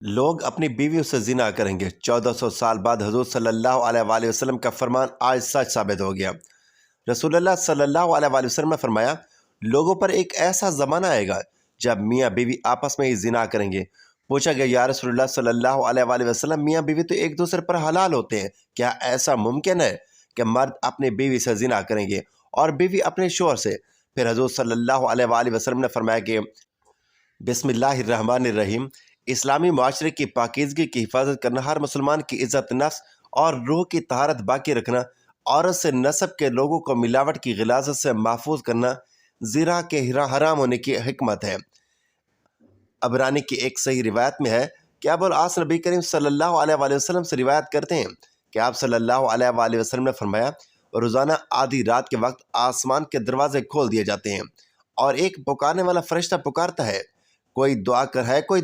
لوگ اپنی بیویوں سے زنا کریں گے۔ 1400 سال بعد حضور صلی اللہ علیہ وآلہ وسلم کا فرمان آج سچ ثابت ہو گیا۔ رسول اللہ صلی اللہ علیہ وآلہ وسلم نے فرمایا، لوگوں پر ایک ایسا زمانہ آئے گا جب میاں بیوی آپس میں ہی زنا کریں گے۔ پوچھا گیا، یا رسول اللہ صلی اللہ علیہ وآلہ وسلم، میاں بیوی تو ایک دوسرے پر حلال ہوتے ہیں، کیا ایسا ممکن ہے کہ مرد اپنے بیوی سے زنا کریں گے اور بیوی اپنے شوہر سے؟ پھر حضور صلی اللہ علیہ وآلہ وسلم نے فرمایا کہ بسم اللہ الرحمن الرحیم، اسلامی معاشرے کی پاکیزگی کی حفاظت کرنا، ہر مسلمان کی عزت نفس اور روح کی طہارت باقی رکھنا، عورت سے نسب کے لوگوں کو ملاوٹ کی غلاظت سے محفوظ کرنا زنا کے حرام ہونے کی حکمت ہے۔ عبرانی کی ایک صحیح روایت میں ہے کہ ابو العاص نبی کریم صلی اللہ علیہ وآلہ وسلم سے روایت کرتے ہیں کہ آپ صلی اللہ علیہ وآلہ وسلم نے فرمایا، روزانہ آدھی رات کے وقت آسمان کے دروازے کھول دیے جاتے ہیں اور ایک پکارنے والا فرشتہ پکارتا ہے، کوئی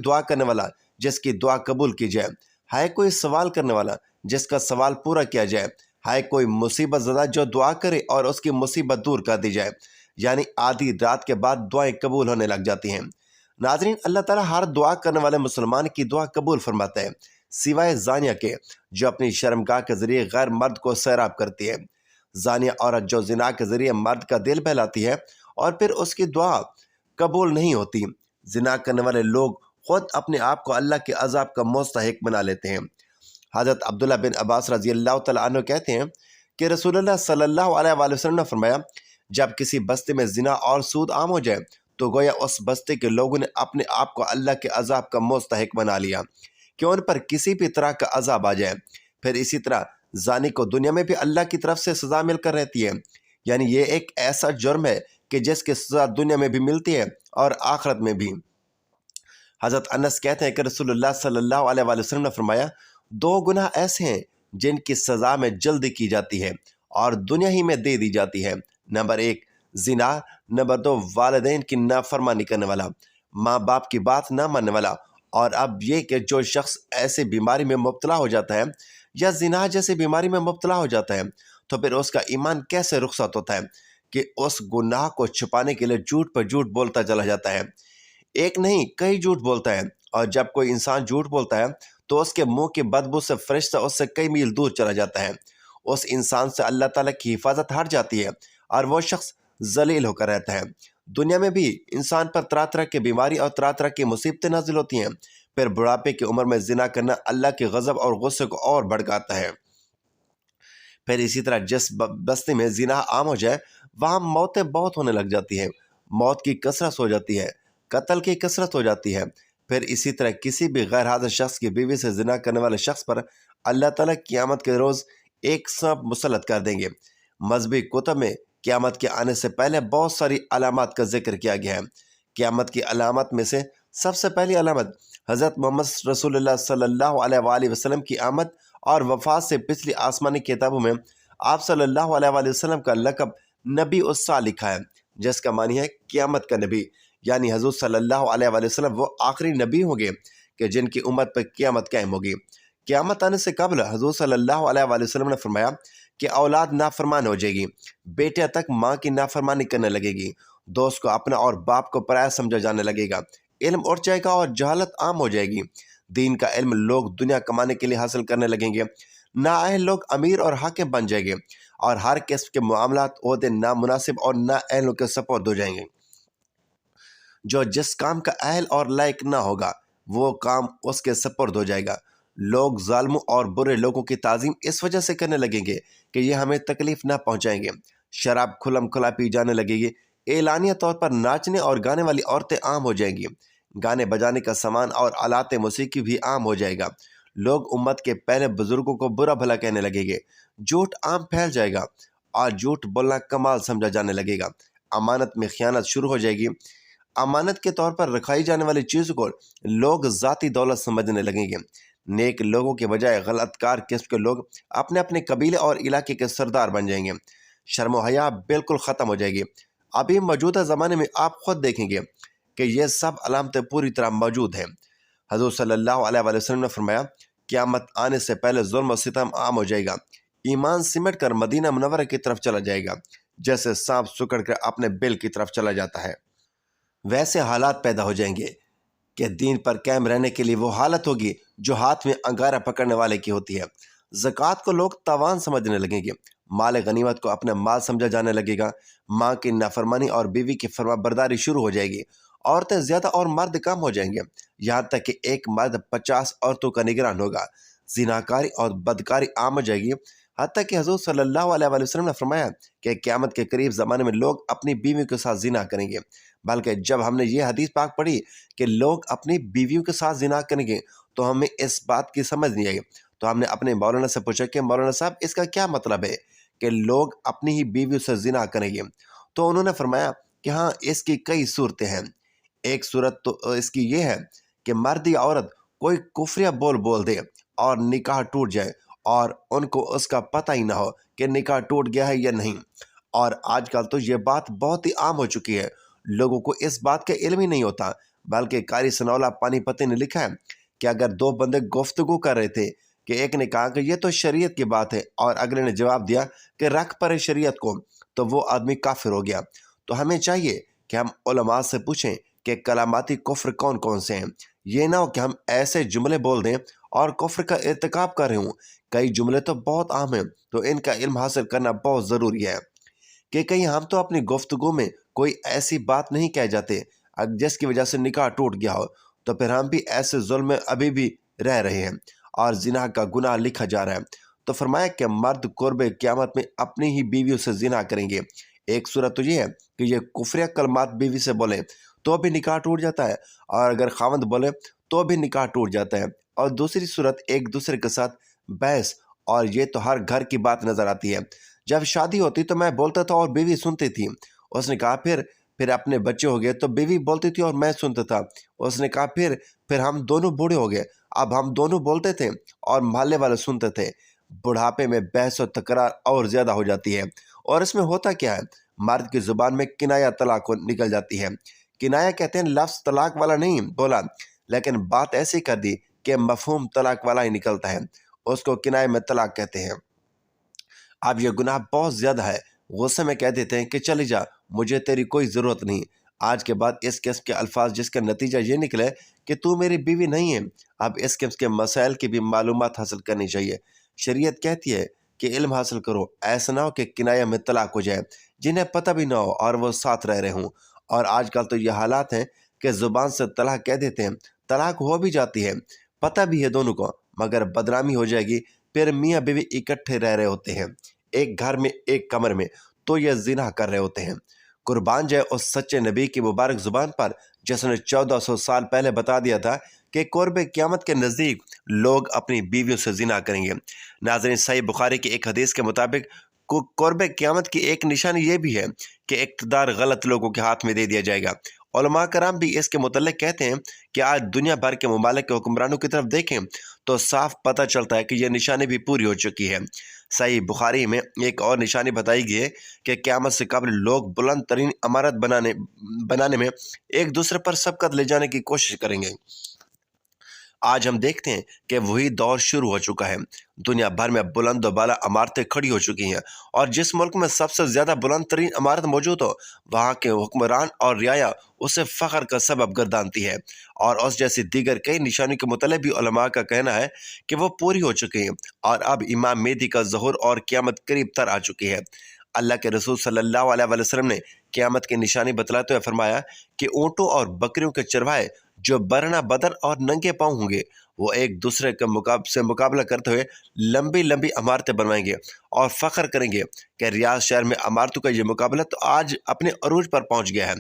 دعا کرنے والا جس کی دعا قبول کی جائے، ہے کوئی سوال کرنے والا جس کا سوال پورا کیا جائے، ہے کوئی مصیبت زدہ جو دعا کرے اور اس کی مصیبت دور کر دی جائے۔ یعنی آدھی رات کے بعد دعائیں قبول ہونے لگ جاتی ہیں۔ ناظرین، اللہ تعالیٰ ہر دعا کرنے والے مسلمان کی دعا قبول فرماتا ہے، سوائے زانیہ کے جو اپنی شرمگاہ کے ذریعے غیر مرد کو سیراب کرتی ہے۔ زانیہ عورت جو زنا کے ذریعے مرد کا دل بہلاتی ہے اور پھر اس کی دعا قبول نہیں ہوتی۔ زنا کرنے والے لوگ خود اپنے آپ کو اللہ کے عذاب کا مستحق بنا لیتے ہیں۔ حضرت عبداللہ بن عباس رضی اللہ تعالیٰ عنہ کہتے ہیں کہ رسول اللہ صلی اللہ علیہ وآلہ وسلم نے فرمایا، جب کسی بستی میں زنا اور سود عام ہو جائے تو گویا اس بستی کے لوگوں نے اپنے آپ کو اللہ کے عذاب کا مستحق بنا لیا کہ ان پر کسی بھی طرح کا عذاب آ جائے۔ پھر اسی طرح زانی کو دنیا میں بھی اللہ کی طرف سے سزا مل کر رہتی ہے، یعنی یہ ایک ایسا جرم ہے کہ جس کی سزا دنیا میں بھی ملتی ہے اور آخرت میں بھی۔ حضرت انس کہتے ہیں کہ رسول اللہ صلی اللہ علیہ وآلہ وسلم نے فرمایا، دو گناہ ایسے ہیں جن کی سزا میں جلدی کی جاتی ہے اور دنیا ہی میں دے دی جاتی ہے۔ نمبر 1 زنا، نمبر 2 والدین کی نافرمانی کرنے والا، ماں باپ کی بات نہ ماننے والا۔ اور اب یہ کہ جو شخص ایسے بیماری میں مبتلا ہو جاتا ہے یا زنا جیسے بیماری میں مبتلا ہو جاتا ہے تو پھر اس کا ایمان کیسے رخصت ہوتا ہے کہ اس گناہ کو چھپانے کے لیے جھوٹ پر جھوٹ بولتا چلا جاتا ہے، ایک نہیں کئی جھوٹ بولتا ہے۔ اور جب کوئی انسان جھوٹ بولتا ہے تو اس کے منہ کی بدبو سے فرشتہ اس سے کئی میل دور چلا جاتا ہے، اس انسان سے اللہ تعالیٰ کی حفاظت ہٹ جاتی ہے اور وہ شخص ذلیل ہو کر رہتا ہے۔ دنیا میں بھی انسان پر طرح طرح کی بیماری اور طرح طرح کی مصیبتیں نازل ہوتی ہیں، پھر بڑھاپے کی عمر میں زنا کرنا اللہ کے غضب اور غصے کو اور بھڑکاتا ہے۔ پھر اسی طرح جس بستی میں زنا عام ہو جائے وہاں موتیں بہت ہونے لگ جاتی ہیں، موت کی کثرت ہو جاتی ہے، قتل کی کثرت ہو جاتی ہے۔ پھر اسی طرح کسی بھی غیر حاضر شخص کی بیوی سے زنا کرنے والے شخص پر اللہ تعالیٰ قیامت کے روز ایک سانپ مسلط کر دیں گے۔ مذہبی کتب میں قیامت کے آنے سے پہلے بہت ساری علامات کا ذکر کیا گیا ہے۔ قیامت کی علامات میں سے سب سے پہلی علامت حضرت محمد رسول اللہ صلی اللہ علیہ وآلہ وسلم کی آمد اور وفات سے پچھلی آسمانی کتابوں میں آپ صلی اللہ علیہ وآلہ وسلم کا لقب نبی الساعہ لکھا ہے، جس کا معنی ہے قیامت کا نبی، یعنی حضور صلی اللہ علیہ وآلہ وسلم وہ آخری نبی ہوں گے کہ جن کی امت پر قیامت قائم ہوگی۔ قیامت آنے سے قبل حضور صلی اللہ علیہ وآلہ وسلم نے فرمایا کہ اولاد نافرمان ہو جائے گی، بیٹے تک ماں کی نافرمانی کرنے لگے گی، دوست کو اپنا اور باپ کو پرایا سمجھا جانے لگے گا، علم اٹھ جائے گا اور جہالت عام ہو جائے گی، دین کا علم لوگ دنیا کمانے کے لیے حاصل کرنے لگیں گے، نااہل لوگ امیر اور حاکم بن جائیں گے اور ہر قسم کے معاملات عہدے نامناسب اور نااہلوں کے سپرد ہو جائیں گے۔ جو جس کام کا اہل اور لائق نہ ہوگا وہ کام اس کے سپرد ہو جائے گا۔ لوگ ظالموں اور برے لوگوں کی تعظیم اس وجہ سے کرنے لگیں گے کہ یہ ہمیں تکلیف نہ پہنچائیں گے، شراب کھلم کھلا پی جانے لگے گی، اعلانیہ طور پر ناچنے اور گانے والی عورتیں عام ہو جائیں گی، گانے بجانے کا سامان اور آلات موسیقی بھی عام ہو جائے گا، لوگ امت کے پہلے بزرگوں کو برا بھلا کہنے لگیں گے، جھوٹ عام پھیل جائے گا اور جھوٹ بولنا کمال سمجھا جانے لگے گا، امانت میں خیانت شروع ہو جائے گی، امانت کے طور پر رکھائی جانے والی چیزوں کو لوگ ذاتی دولت سمجھنے لگیں گے، نیک لوگوں کے بجائے غلط کار قسم کے لوگ اپنے اپنے قبیلے اور علاقے کے سردار بن جائیں گے، شرم و حیا بالکل ختم ہو جائے گی۔ ابھی موجودہ زمانے میں آپ خود دیکھیں گے کہ یہ سب علامتیں پوری طرح موجود ہیں۔ حضور صلی اللہ علیہ وآلہ وسلم نے فرمایا، قیامت آنے سے پہلے ظلم و ستم عام ہو جائے گا، ایمان سمٹ کر مدینہ منورہ کی طرف چلا جائے گا، جیسے سانپ سکڑ کر اپنے بل کی طرف چلا جاتا ہے، ویسے حالات پیدا ہو جائیں گے کہ دین پر قائم رہنے کے لیے وہ حالت ہوگی جو ہاتھ میں انگارہ پکڑنے والے کی ہوتی ہے۔ زکوٰۃ کو لوگ تاوان سمجھنے لگیں گے، مال غنیمت کو اپنا مال سمجھا جانے لگے گا، ماں کی نافرمانی اور بیوی کی فرما برداری شروع ہو جائے گی، عورتیں زیادہ اور مرد کم ہو جائیں گے، یہاں تک کہ ایک مرد 50 عورتوں کا نگران ہوگا، زناکاری اور بدکاری عام ہو جائے گی، حتیٰ کہ حضور صلی اللہ علیہ وآلہ وسلم نے فرمایا کہ قیامت کے قریب زمانے میں لوگ اپنی بیویوں کے ساتھ زنا کریں گے۔ بلکہ جب ہم نے یہ حدیث پاک پڑھی کہ لوگ اپنی بیویوں کے ساتھ زنا کریں گے تو ہمیں اس بات کی سمجھ نہیں آئی، تو ہم نے اپنے مولانا سے پوچھا کہ مولانا صاحب اس کا کیا مطلب ہے کہ لوگ اپنی ہی بیویوں سے زنا کریں گے؟ تو انہوں نے فرمایا کہ ہاں، اس کی کئی صورتیں ہیں۔ ایک صورت تو اس کی یہ ہے کہ مرد یا عورت کوئی کفریہ بول دے اور نکاح ٹوٹ جائے اور ان کو اس کا پتہ ہی نہ ہو کہ نکاح ٹوٹ گیا ہے یا نہیں۔ اور آج کل تو یہ بات بہت ہی عام ہو چکی ہے، لوگوں کو اس بات کا علم ہی نہیں ہوتا، بلکہ قاری ثناءاللہ پانی پتی نے لکھا ہے کہ اگر دو بندے گفتگو کر رہے تھے کہ ایک نے کہا کہ یہ تو شریعت کی بات ہے اور اگلے نے جواب دیا کہ رکھ پڑے شریعت کو، تو وہ آدمی کافر ہو گیا۔ تو ہمیں چاہیے کہ ہم علماء سے پوچھیں کہ کلاماتی کفر کون کون سے ہیں، یہ نہ ہو کہ ہم ایسے جملے بول دیں اور کفر کا ارتکاب کر رہے ہوں۔ کئی جملے تو بہت عام ہیں، تو ان کا علم حاصل کرنا بہت ضروری ہے کہ کہیں ہم تو اپنی گفتگو میں کوئی ایسی بات نہیں کہہ جاتے جس کی وجہ سے نکاح ٹوٹ گیا ہو، تو پھر ہم بھی ایسے ظلم میں ابھی بھی رہ رہے ہیں اور زنا کا گناہ لکھا جا رہا ہے۔ تو فرمایا کہ مرد قرب قیامت میں اپنی ہی بیویوں سے زنا کریں گے۔ ایک صورت تو یہ ہے کہ یہ کفریہ کلمات بیوی سے بولیں تو بھی نکاح ٹوٹ جاتا ہے، اور اگر خاوند بولے تو بھی نکاح ٹوٹ جاتا ہے، اور دوسری صورت ایک دوسرے کے ساتھ بحث، اور یہ تو ہر گھر کی بات نظر آتی ہے۔ جب شادی ہوتی تو میں بولتا تھا اور بیوی سنتی تھی، اس نے کہا پھر اپنے بچے ہو گئے تو بیوی بولتی تھی اور میں سنتا تھا، اس نے کہا پھر ہم دونوں بوڑھے ہو گئے، اب ہم دونوں بولتے تھے اور محلے والے سنتے تھے۔ بڑھاپے میں بحث و تکرار اور زیادہ ہو جاتی ہے، اور اس میں ہوتا کیا ہے، مرد کی زبان میں کنایہ طلاق نکل جاتی ہے۔ کنایہ کہتے ہیں، لفظ طلاق والا نہیں بولا، لیکن بات ایسی کر دی کہ مفہوم طلاق والا ہی نکلتا ہے، اس کو کنایہ میں طلاق کہتے ہیں۔ اب یہ گناہ بہت زیادہ ہے، غصے میں کہہ دیتے ہیں کہ چلی جا، مجھے تیری کوئی ضرورت نہیں۔ آج کے بعد اس قسم کے الفاظ جس کا نتیجہ یہ نکلے کہ تو میری بیوی نہیں ہے، اب اس قسم کے مسائل کی بھی معلومات حاصل کرنی چاہیے۔ شریعت کہتی ہے کہ علم حاصل کرو، ایسا نہ ہو کہ کنایہ میں طلاق ہو جائے، جنہیں پتہ بھی نہ ہو اور وہ ساتھ رہ رہے ہوں۔ اور آج کل تو یہ حالات ہیں کہ زبان سے طلاق کہہ دیتے ہیں، طلاق ہو بھی جاتی ہے، پتہ بھی ہے دونوں کو، مگر بدنامی ہو جائے گی، پھر میاں بیوی اکٹھے رہ رہے ہوتے ہیں ایک گھر میں ایک کمرے میں، تو یہ زنا کر رہے ہوتے ہیں۔ قربان جائے اس سچے نبی کی مبارک زبان پر جس نے 1400 سال پہلے بتا دیا تھا کہ قرب قیامت کے نزدیک لوگ اپنی بیویوں سے زنا کریں گے۔ ناظرین، صحیح بخاری کی ایک حدیث کے مطابق قرب قیامت کی ایک نشانی یہ بھی ہے کہ اقتدار غلط لوگوں کے ہاتھ میں دے دیا جائے گا۔ علماء کرام بھی اس کے متعلق کہتے ہیں کہ آج دنیا بھر کے ممالک کے حکمرانوں کی طرف دیکھیں تو صاف پتہ چلتا ہے کہ یہ نشانی بھی پوری ہو چکی ہے۔ صحیح بخاری میں ایک اور نشانی بتائی گئی ہے کہ قیامت سے قبل لوگ بلند ترین عمارت بنانے میں ایک دوسرے پر سبقت لے جانے کی کوشش کریں گے۔ آج ہم دیکھتے ہیں کہ وہی دور شروع ہو چکا ہے، دنیا بھر میں بلند و بالا عمارتیں کھڑی ہو چکی ہیں، اور جس ملک میں سب سے زیادہ بلند ترین عمارت موجود ہو، وہاں کے حکمران اور رعایا اسے فخر کا سبب گردانتی ہے۔ اور اس جیسی دیگر کئی نشانیوں کے متعلق بھی علماء کا کہنا ہے کہ وہ پوری ہو چکی ہیں، اور اب امام مہدی کا ظہور اور قیامت قریب تر آ چکی ہے۔ اللہ کے رسول صلی اللہ علیہ وآلہ وسلم نے قیامت کی نشانی بتلاتے ہوئے فرمایا کہ اونٹوں اور بکریوں کے چرواہے جو برہنہ بدن اور ننگے پاؤں ہوں گے، وہ ایک دوسرے کے سے مقابلہ کرتے ہوئے لمبی لمبی عمارتیں بنوائیں گے اور فخر کریں گے کہ ریاض شہر میں عمارتوں کا یہ مقابلہ تو آج اپنے عروج پر پہنچ گیا ہے۔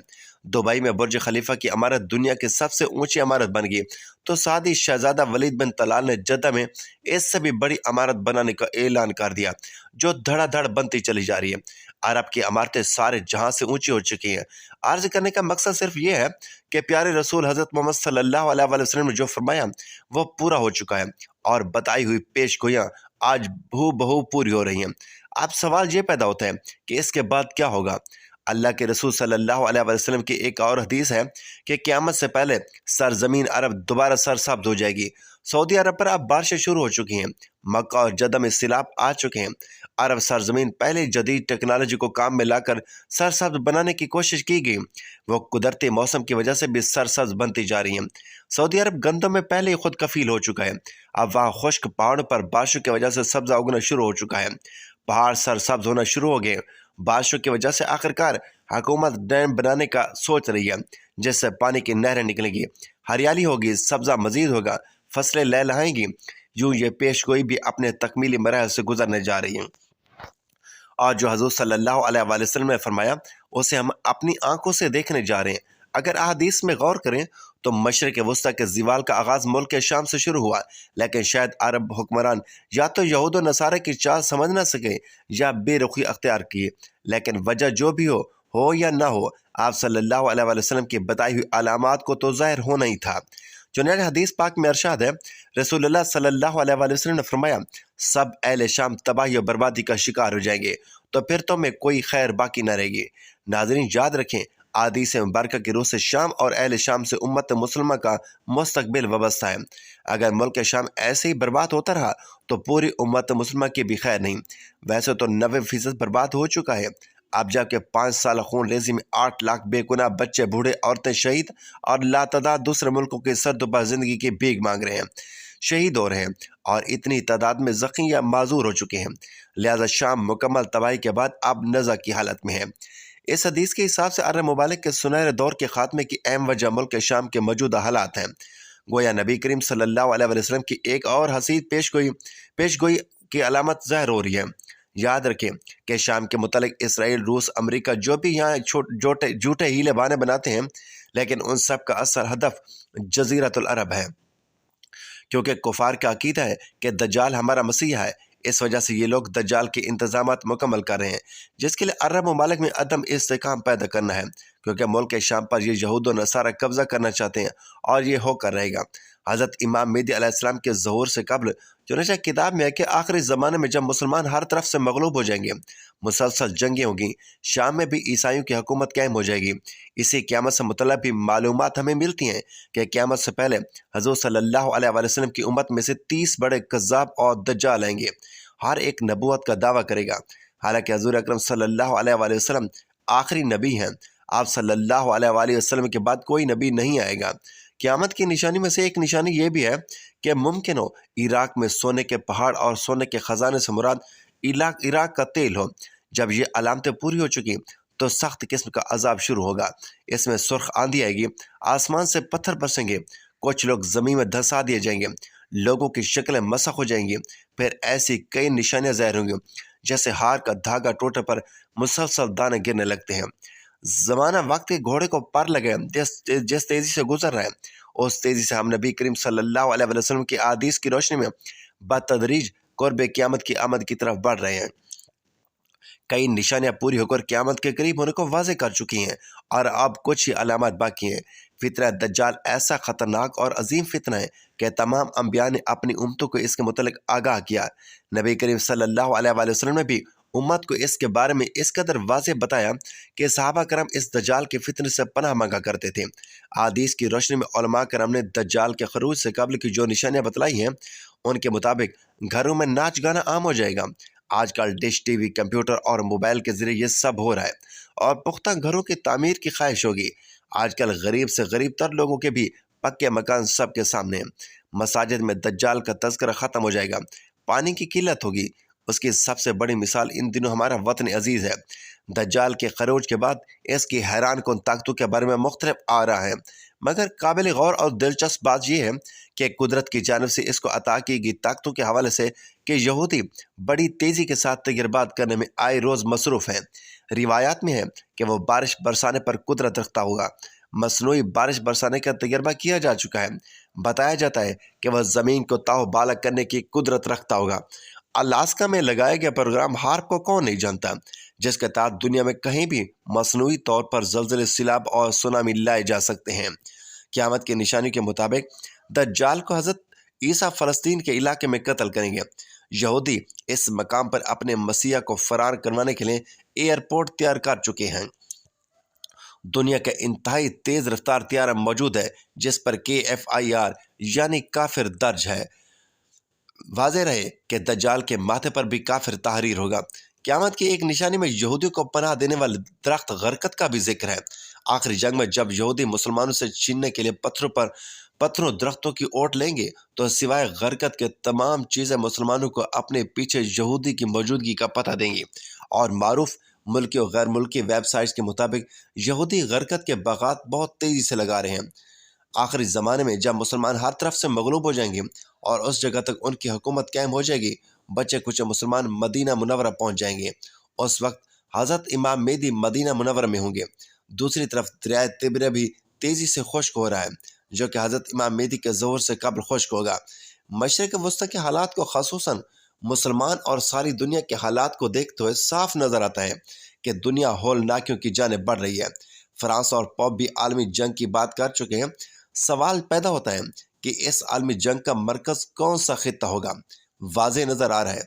دبئی میں برج خلیفہ کی عمارت دنیا کی سب سے اونچی عمارت بن گئی، تو سعودی شہزادہ ولید بن طلال نے جدہ میں اس سے بھی بڑی عمارت بنانے کا اعلان کر دیا، جو دھڑا دھڑ بنتی چلی جا رہی ہے۔ عرب کی عمارتیں سارے جہاں سے اونچی ہو چکی ہیں۔ عرض کرنے کا مقصد صرف یہ ہے کہ پیارے رسول حضرت محمد صلی اللہ علیہ وآلہ وسلم نے جو فرمایا وہ پورا ہو چکا ہے، اور بتائی ہوئی پیش گوئیاں آج بہو پوری ہو رہی ہیں۔ اب سوال یہ پیدا ہوتا ہے کہ اس کے بعد کیا ہوگا؟ اللہ کے رسول صلی اللہ علیہ وسلم کی ایک اور حدیث ہے کہ قیامت سے پہلے سرزمین عرب دوبارہ سرسبز ہو جائے گی۔ سعودی عرب پر اب بارشیں شروع ہو چکی ہیں، مکہ اور جدہ میں سیلاب آ چکے ہیں۔ عرب سرزمین پہلے جدید ٹیکنالوجی کو کام میں لا کر سرسبز بنانے کی کوشش کی گئی، وہ قدرتی موسم کی وجہ سے بھی سرسبز بنتی جا رہی ہیں۔ سعودی عرب گندم میں پہلے ہی خود کفیل ہو چکا ہے، اب وہاں خشک پہاڑوں پر بارشوں کی وجہ سے سبزہ اگنا شروع ہو چکا ہے، پہاڑ سرسبز ہونا شروع ہو گئے۔ بارشوں کی وجہ سے آخرکار حکومت ڈیم بنانے کا سوچ رہی ہے، جس سے پانی کی نہریں نکلیں گی، ہریالی ہوگی، سبزہ مزید ہوگا، فصلیں لہلہائیں گی۔ یوں یہ پیش گوئی بھی اپنے تکمیلی مراحل سے گزرنے جا رہی ہیں، اور جو حضور صلی اللہ علیہ وآلہ وسلم نے فرمایا اسے ہم اپنی آنکھوں سے دیکھنے جا رہے ہیں۔ اگر احادیث میں غور کریں تو مشرق وسطیٰ کے زوال کا آغاز ملک شام سے شروع ہوا، لیکن شاید عرب حکمران یا تو یہود و نصارہ کی چال سمجھ نہ سکے یا بے رخی اختیار کیے، لیکن وجہ جو بھی ہو یا نہ ہو، آپ صلی اللہ علیہ وآلہ وسلم کی بتائی ہوئی علامات کو تو ظاہر ہونا ہی تھا۔ چنانچہ حدیث پاک میں ارشاد ہے، رسول اللہ صلی اللہ علیہ وآلہ وسلم نے فرمایا، سب اہل شام تباہی و بربادی کا شکار ہو جائیں گے، تو پھر تو میں کوئی خیر باقی نہ رہے گی۔ ناظرین یاد رکھیں، احادیث مبارکہ کی روح سے شام اور اہل شام سے امت مسلمہ کا مستقبل وابستہ ہے۔ اگر ملک شام ایسے ہی برباد ہوتا رہا تو پوری امت مسلمہ کی بھی خیر نہیں۔ ویسے تو 90% برباد ہو چکا ہے، اب جب کہ 5 سال خون ریزی میں 8 لاکھ بے گناہ بچے، بوڑھے، عورتیں شہید اور لاتعداد دوسرے ملکوں کے سرد زندگی کی بھیک مانگ رہے ہیں، شہید ہو رہے ہیں، اور اتنی تعداد میں زخمی یا معذور ہو چکے ہیں، لہذا شام مکمل تباہی کے بعد اب نزع کی حالت میں ہے۔ اس حدیث کے حساب سے عرب ممالک کے سنہرے دور کے خاتمے کی اہم وجہ ملک شام کے موجودہ حالات ہیں۔ گویا نبی کریم صلی اللہ علیہ وسلم کی ایک اور حسین پیش گوئی کی علامت ظاہر ہو رہی ہے۔ یاد رکھیں کہ شام کے متعلق اسرائیل، روس، امریکہ جو بھی یہاں جھوٹے ہیلے بہانے بناتے ہیں، لیکن ان سب کا اصل ہدف جزیرۃ العرب ہے، کیونکہ کفار کا عقیدہ ہے کہ دجال ہمارا مسیح ہے۔ اس وجہ سے یہ لوگ دجال کے انتظامات مکمل کر رہے ہیں، جس کے لیے عرب ممالک میں عدم استحکام پیدا کرنا ہے، کیونکہ ملک شام پر یہ یہود و نصارہ قبضہ کرنا چاہتے ہیں، اور یہ ہو کر رہے گا۔ حضرت امام مہدی علیہ السلام کے ظہور سے قبل چنانچہ کتاب میں ہے کہ آخری زمانے میں جب مسلمان ہر طرف سے مغلوب ہو جائیں گے، مسلسل جنگیں ہوں گی، شام میں بھی عیسائیوں کی حکومت قائم ہو جائے گی۔ اسی قیامت سے متعلق بھی معلومات ہمیں ملتی ہیں کہ قیامت سے پہلے حضور صلی اللہ علیہ وآلہ وسلم کی امت میں سے 30 بڑے کذاب اور دجال آئیں گے، ہر ایک نبوت کا دعویٰ کرے گا، حالانکہ حضور اکرم صلی اللہ علیہ وآلہ وسلم آخری نبی ہیں۔ آپ صلی اللہ علیہ وآلہ وسلم کے بعد کوئی نبی نہیں آئے گا۔ قیامت کی نشانی میں سے ایک نشانی یہ بھی ہے کہ ممکن ہو عراق میں سونے کے پہاڑ اور سونے کے خزانے سے مراد عراق کا تیل ہو۔ جب یہ علامتیں پوری ہو چکی تو سخت قسم کا عذاب شروع ہوگا۔ اس میں سرخ آندھی آئے گی، آسمان سے پتھر برسیں گے، کچھ لوگ زمین میں دھسا دیے جائیں گے، لوگوں کی شکلیں مسخ ہو جائیں گی، پھر ایسی کئی نشانیاں ظاہر ہوں گی جیسے ہار کا دھاگا ٹوٹے پر مسلسل دانے گرنے لگتے ہیں۔ زمانہ وقت کے گھوڑے کو پر لگے، جس تیزی سے گزر رہا ہے اس تیزی سے ہم نبی کریم صلی اللہ علیہ وسلم کی احادیث کی روشنی میں بتدریج قرب قیامت کی آمد کی طرف بڑھ رہے ہیں۔ کئی نشانیاں پوری ہو کر قیامت کے قریب ہونے کو واضح کر چکی ہیں، اور اب کچھ ہی علامات باقی ہیں۔ فتنہ دجال ایسا خطرناک اور عظیم فتنہ ہے کہ تمام انبیاء نے اپنی امتوں کو اس کے متعلق آگاہ کیا۔ نبی کریم صلی اللہ علیہ وآلہ وسلم نے بھی امت کو اس کے بارے میں اس قدر واضح بتایا کہ صحابہ کرام اس دجال کے فتنے سے پناہ مانگا کرتے تھے۔ احادیث کی روشنی میں علماء کرام نے دجال کے خروج سے قبل کی جو نشانیاں بتلائی ہیں، ان کے مطابق گھروں میں ناچ گانا عام ہو جائے گا۔ آج کل ڈش، ٹی وی، کمپیوٹر اور موبائل کے ذریعے یہ سب ہو رہا ہے، اور پختہ گھروں کی تعمیر کی خواہش ہوگی۔ آج کل غریب سے غریب تر لوگوں کے بھی پکے مکان سب کے سامنے ہیں۔ مساجد میں دجال کا تذکرہ ختم ہو جائے گا، پانی کی قلت ہوگی۔ اس کی سب سے بڑی مثال ان دنوں ہمارا وطن عزیز ہے۔ دجال کے خروج کے بعد اس کی حیران کن طاقتوں کے بارے میں مختلف آراء ہیں، مگر قابل غور اور دلچسپ بات یہ ہے کہ قدرت کی جانب سے اس کو عطا کی گئی طاقتوں کے حوالے سے کہ یہودی بڑی تیزی کے ساتھ تجربات کرنے میں آئے روز مصروف ہیں۔ روایات میں ہے کہ وہ بارش برسانے پر قدرت رکھتا ہوگا۔ مصنوعی بارش برسانے کا تجربہ کیا جا چکا ہے۔ بتایا جاتا ہے کہ وہ زمین کو تاؤ بالا کرنے کی قدرت رکھتا ہوگا۔ الاسکا میں لگایا گیا پروگرام ہارپ کو کون نہیں جانتا، جس کے تحت دنیا میں کہیں بھی مصنوعی طور پر زلزلے، سیلاب اور سونامی لائے جا سکتے ہیں۔ قیامت کی نشانی کے مطابق دجال کو حضرت عیسیٰ فلسطین کے علاقے میں قتل کریں گے۔ یہودی اس مقام پر اپنے مسیح کو فرار کروانے کے لیے ایئرپورٹ تیار کر چکے ہیں۔ دنیا کا انتہائی تیز رفتار طیارہ موجود ہے جس پر KFIR یعنی کافر درج ہے۔ واضح رہے کہ دجال کے ماتھے پر بھی کافر تحریر ہوگا۔ قیامت کی ایک نشانی میں یہودیوں کو پناہ دینے والے درخت غرقت کا بھی ذکر ہے۔ آخری جنگ میں جب یہودی مسلمانوں سے چھیننے کے لیے پتھروں درختوں کی اوٹ لیں گے تو سوائے غرقت کے تمام چیزیں مسلمانوں کو اپنے پیچھے یہودی کی موجودگی کا پتہ دیں گی، اور معروف ملکی اور غیر ملکی ویب سائٹس کے مطابق یہودی غرقت کے باغات بہت تیزی سے لگا رہے ہیں۔ آخری زمانے میں جب مسلمان ہر طرف سے مغلوب ہو جائیں گے اور اس جگہ تک ان کی حکومت قائم ہو جائے گی، بچے کچھ مسلمان مدینہ منورہ پہنچ جائیں گے۔ اس وقت حضرت امام مہدی مدینہ منورہ میں ہوں گے۔ دوسری طرف دریائے تبریہ بھی تیزی سے خشک ہو رہا ہے، جو کہ حضرت امام مہدی کے ظہور سے قبل خشک ہوگا۔ مشرق وسطی کے حالات کو، خصوصاً مسلمان اور ساری دنیا کے حالات کو دیکھتے ہوئے صاف نظر آتا ہے کہ دنیا ہولناکیوں کی جانب بڑھ رہی ہے۔ فرانس اور پوپ بھی عالمی جنگ کی بات کر چکے ہیں۔ سوال پیدا ہوتا ہے کہ اس عالمی جنگ کا مرکز کون سا خطہ ہوگا؟ واضح نظر آ رہا ہے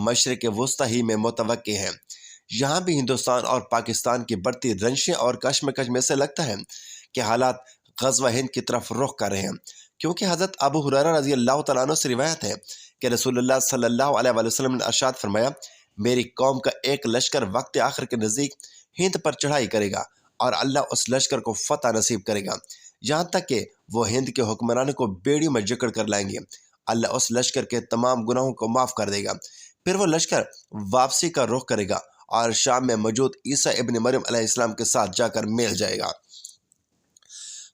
مشرق وسطی ہی میں متوقع ہے۔ یہاں بھی ہندوستان اور پاکستان کی بڑھتی رنجشیں اور کشمکش میں سے لگتا ہے کہ حالات غزوہ ہند کی طرف رخ کر رہے ہیں، کیونکہ حضرت ابو ہریرہ رضی اللہ تعالیٰ عنہ سے روایت ہے کہ رسول اللہ صلی اللہ علیہ وآلہ وسلم نے ارشاد فرمایا، میری قوم کا ایک لشکر وقت آخر کے نزدیک ہند پر چڑھائی کرے گا اور اللہ اس لشکر کو فتح نصیب کرے گا، یہاں تک کہ وہ ہند کے حکمرانوں کو بیڑیوں میں جکڑ کر لائیں گے۔ اللہ اس لشکر کے تمام گناہوں کو معاف کر دے گا۔ پھر وہ لشکر واپسی کا رخ کرے گا اور شام میں موجود عیسیٰ ابن مریم علیہ السلام کے ساتھ جا کر مل جائے گا۔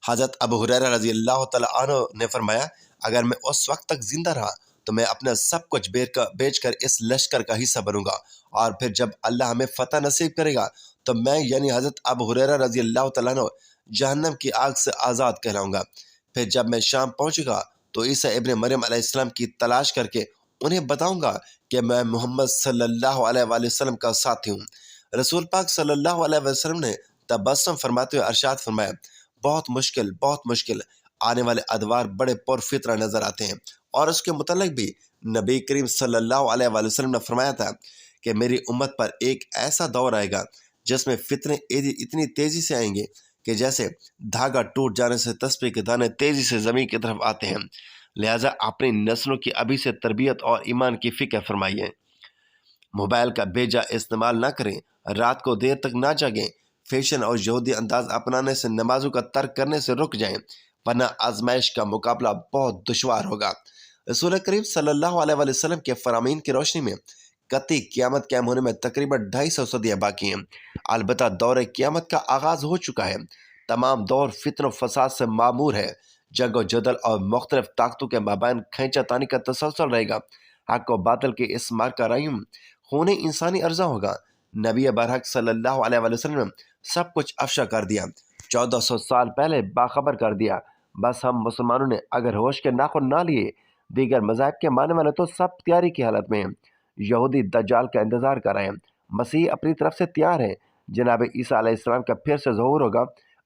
حضرت ابو ہریرہ رضی اللہ تعالیٰ عنہ نے فرمایا، اگر میں اس وقت تک زندہ رہا تو میں اپنا سب کچھ بیچ کر اس لشکر کا حصہ بنوں گا، اور پھر جب اللہ ہمیں فتح نصیب کرے گا تو میں یعنی حضرت ابو ہریرہ رضی اللہ تعالیٰ عنہ جہنم کی آگ سے آزاد کہلاؤں گا۔ پھر جب میں شام پہنچوں گا تو عیسیٰ ابن مریم علیہ السلام کی تلاش کر کے انہیں بتاؤں گا کہ میں محمد صلی اللہ علیہ وآلہ وسلم کا ساتھی ہوں۔ رسول پاک صلی اللہ علیہ وسلم نے تبسم فرماتے ہوئے ارشاد فرمایا، بہت مشکل آنے والے ادوار بڑے پرفتنہ نظر آتے ہیں۔ اور اس کے متعلق بھی نبی کریم صلی اللہ علیہ وآلہ وسلم نے فرمایا تھا کہ میری امت پر ایک ایسا دور آئے گا جس میں فتنے اتنی تیزی سے آئیں گے کہ جیسے دھاگا ٹوٹ جانے سے تسبیح کے دانے تیزی سے زمین کی طرف آتے ہیں۔ لہٰذا اپنی نسلوں کی ابھی سے تربیت اور ایمان کی فکر فرمائیے۔ موبائل کا بیجا استعمال نہ کریں، رات کو دیر تک نہ جاگیں، فیشن اور یہودی انداز اپنانے سے نمازوں کا ترک کرنے سے رک جائیں، ورنہ آزمائش کا مقابلہ بہت دشوار ہوگا۔ رسول کریم صلی اللہ علیہ وآلہ وسلم کے فرامین کی روشنی میں قطعی قیامت قائم ہونے میں تقریباً 250 صدیاں باقی ہیں۔ البتہ دور قیامت کا آغاز ہو چکا ہے۔ تمام دور فتن و فساد سے معمور ہے۔ جنگ و جدل اور مختلف طاقتوں کے مابین کھینچا تانی کا تسلسل رہے گا۔ حق و باطل کے اس معرکہ رائم خون انسانی ارزاں ہوگا۔ نبی برحق صلی اللہ علیہ وآلہ وسلم نے سب کچھ افشا کر دیا، 1400 سال پہلے باخبر کر دیا۔ بس ہم مسلمانوں نے اگر ہوش کے ناخن نہ لیے، دیگر مذاہب کے ماننے والے تو سب تیاری کی حالت میں ہیں۔ یہودی دجال کا انتظار کر رہے ہیں، مسیح اپنی طرف سے تیار ہے۔ جناب عیسیٰ علیہ السلام کا پھر سے ظہور ہوگا،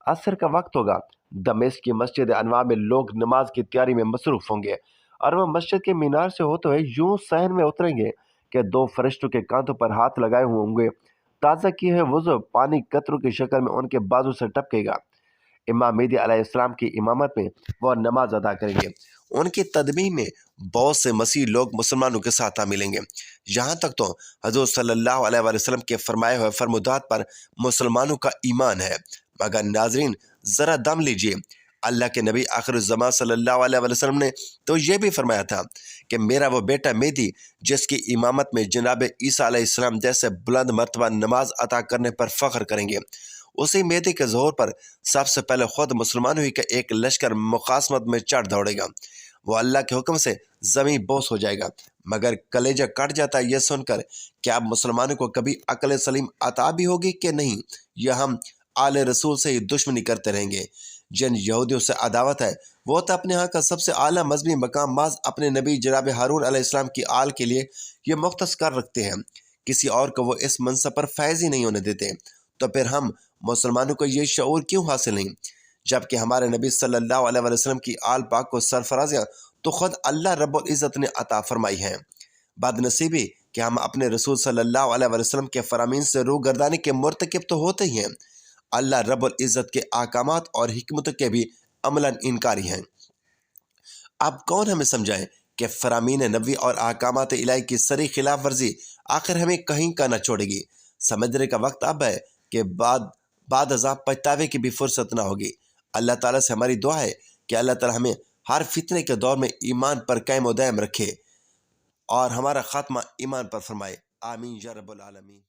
عصر کا وقت ہوگا۔ دمشق کی مسجد انوار میں لوگ نماز کی تیاری میں مصروف ہوں گے، اور وہ مسجد کے مینار سے ہوتے ہوئے یوں صحن میں اتریں گے کہ 2 فرشتوں کے کانتوں پر ہاتھ لگائے ہوئے ہوں گے۔ تازہ کیے ہوئے وضو پانی قطروں کی شکل میں ان کے بازو سے ٹپکے گا۔ امام مہدی علیہ السلام کی امامت میں وہ نماز ادا کریں گے۔ ان کی تدبیر میں بہت سے مسیح لوگ مسلمانوں کے ساتھ ملیں گے۔ یہاں تک تو حضور صلی اللہ علیہ وآلہ وسلم کے فرمائے ہوئے فرمودات پر مسلمانوں کا ایمان ہے۔ مگر ناظرین ذرا دم لیجئے، اللہ کے نبی آخر الزمان صلی اللہ علیہ وآلہ وسلم نے تو یہ بھی فرمایا تھا کہ میرا وہ بیٹا مہدی جس کی امامت میں جناب عیسیٰ علیہ السلام جیسے بلند مرتبہ نماز عطا کرنے پر فخر کریں گے، اسی مہدی کے ظہور پر سب سے پہلے خود مسلمانوں ہی کا ایک لشکر مقاسمت میں چڑھ دوڑے گا۔ وہ اللہ کے حکم سے زمین بوس ہو جائے گا۔ مگر کلیجہ کٹ جاتا ہے یہ سن کر کہ اب مسلمانوں کو کبھی عقل سلیم عطا بھی ہوگی کہ نہیں، یا ہم آل رسول سے ہی دشمنی کرتے رہیں گے۔ جن یہودیوں سے عداوت ہے وہ تو اپنے ہاں کا سب سے اعلیٰ مذہبی مقام بعض اپنے نبی جناب ہارون علیہ السلام کی آل کے لیے یہ مختص کر رکھتے ہیں، کسی اور کو وہ اس منصب پر فائز ہی نہیں ہونے دیتے۔ تو پھر ہم مسلمانوں کو یہ شعور کیوں حاصل نہیں، جبکہ ہمارے نبی صلی اللہ علیہ وسلم کی آل پاک کو سرفرازیاں تو خود اللہ رب العزت نے عطا فرمائی ہیں۔ بد نصیبی کہ ہم اپنے رسول صلی اللہ علیہ وسلم کے فرامین سے روح گردانی کے مرتکب تو ہوتے ہی ہیں۔ اللہ رب العزت کے احکامات اور حکمتوں کے بھی عملاً انکاری ہیں۔ اب کون ہمیں سمجھائے کہ فرامین نبوی اور احکامات الہی کی سری خلاف ورزی آخر ہمیں کہیں کا نہ چھوڑے گی۔ سمجھنے کا وقت اب ہے کہ بعد ازاں پچھتاوے کی بھی فرصت نہ ہوگی۔ اللہ تعالیٰ سے ہماری دعا ہے کہ اللہ تعالیٰ ہمیں ہر فتنے کے دور میں ایمان پر قائم و دائم رکھے اور ہمارا خاتمہ ایمان پر فرمائے۔ آمین یا رب العالمین۔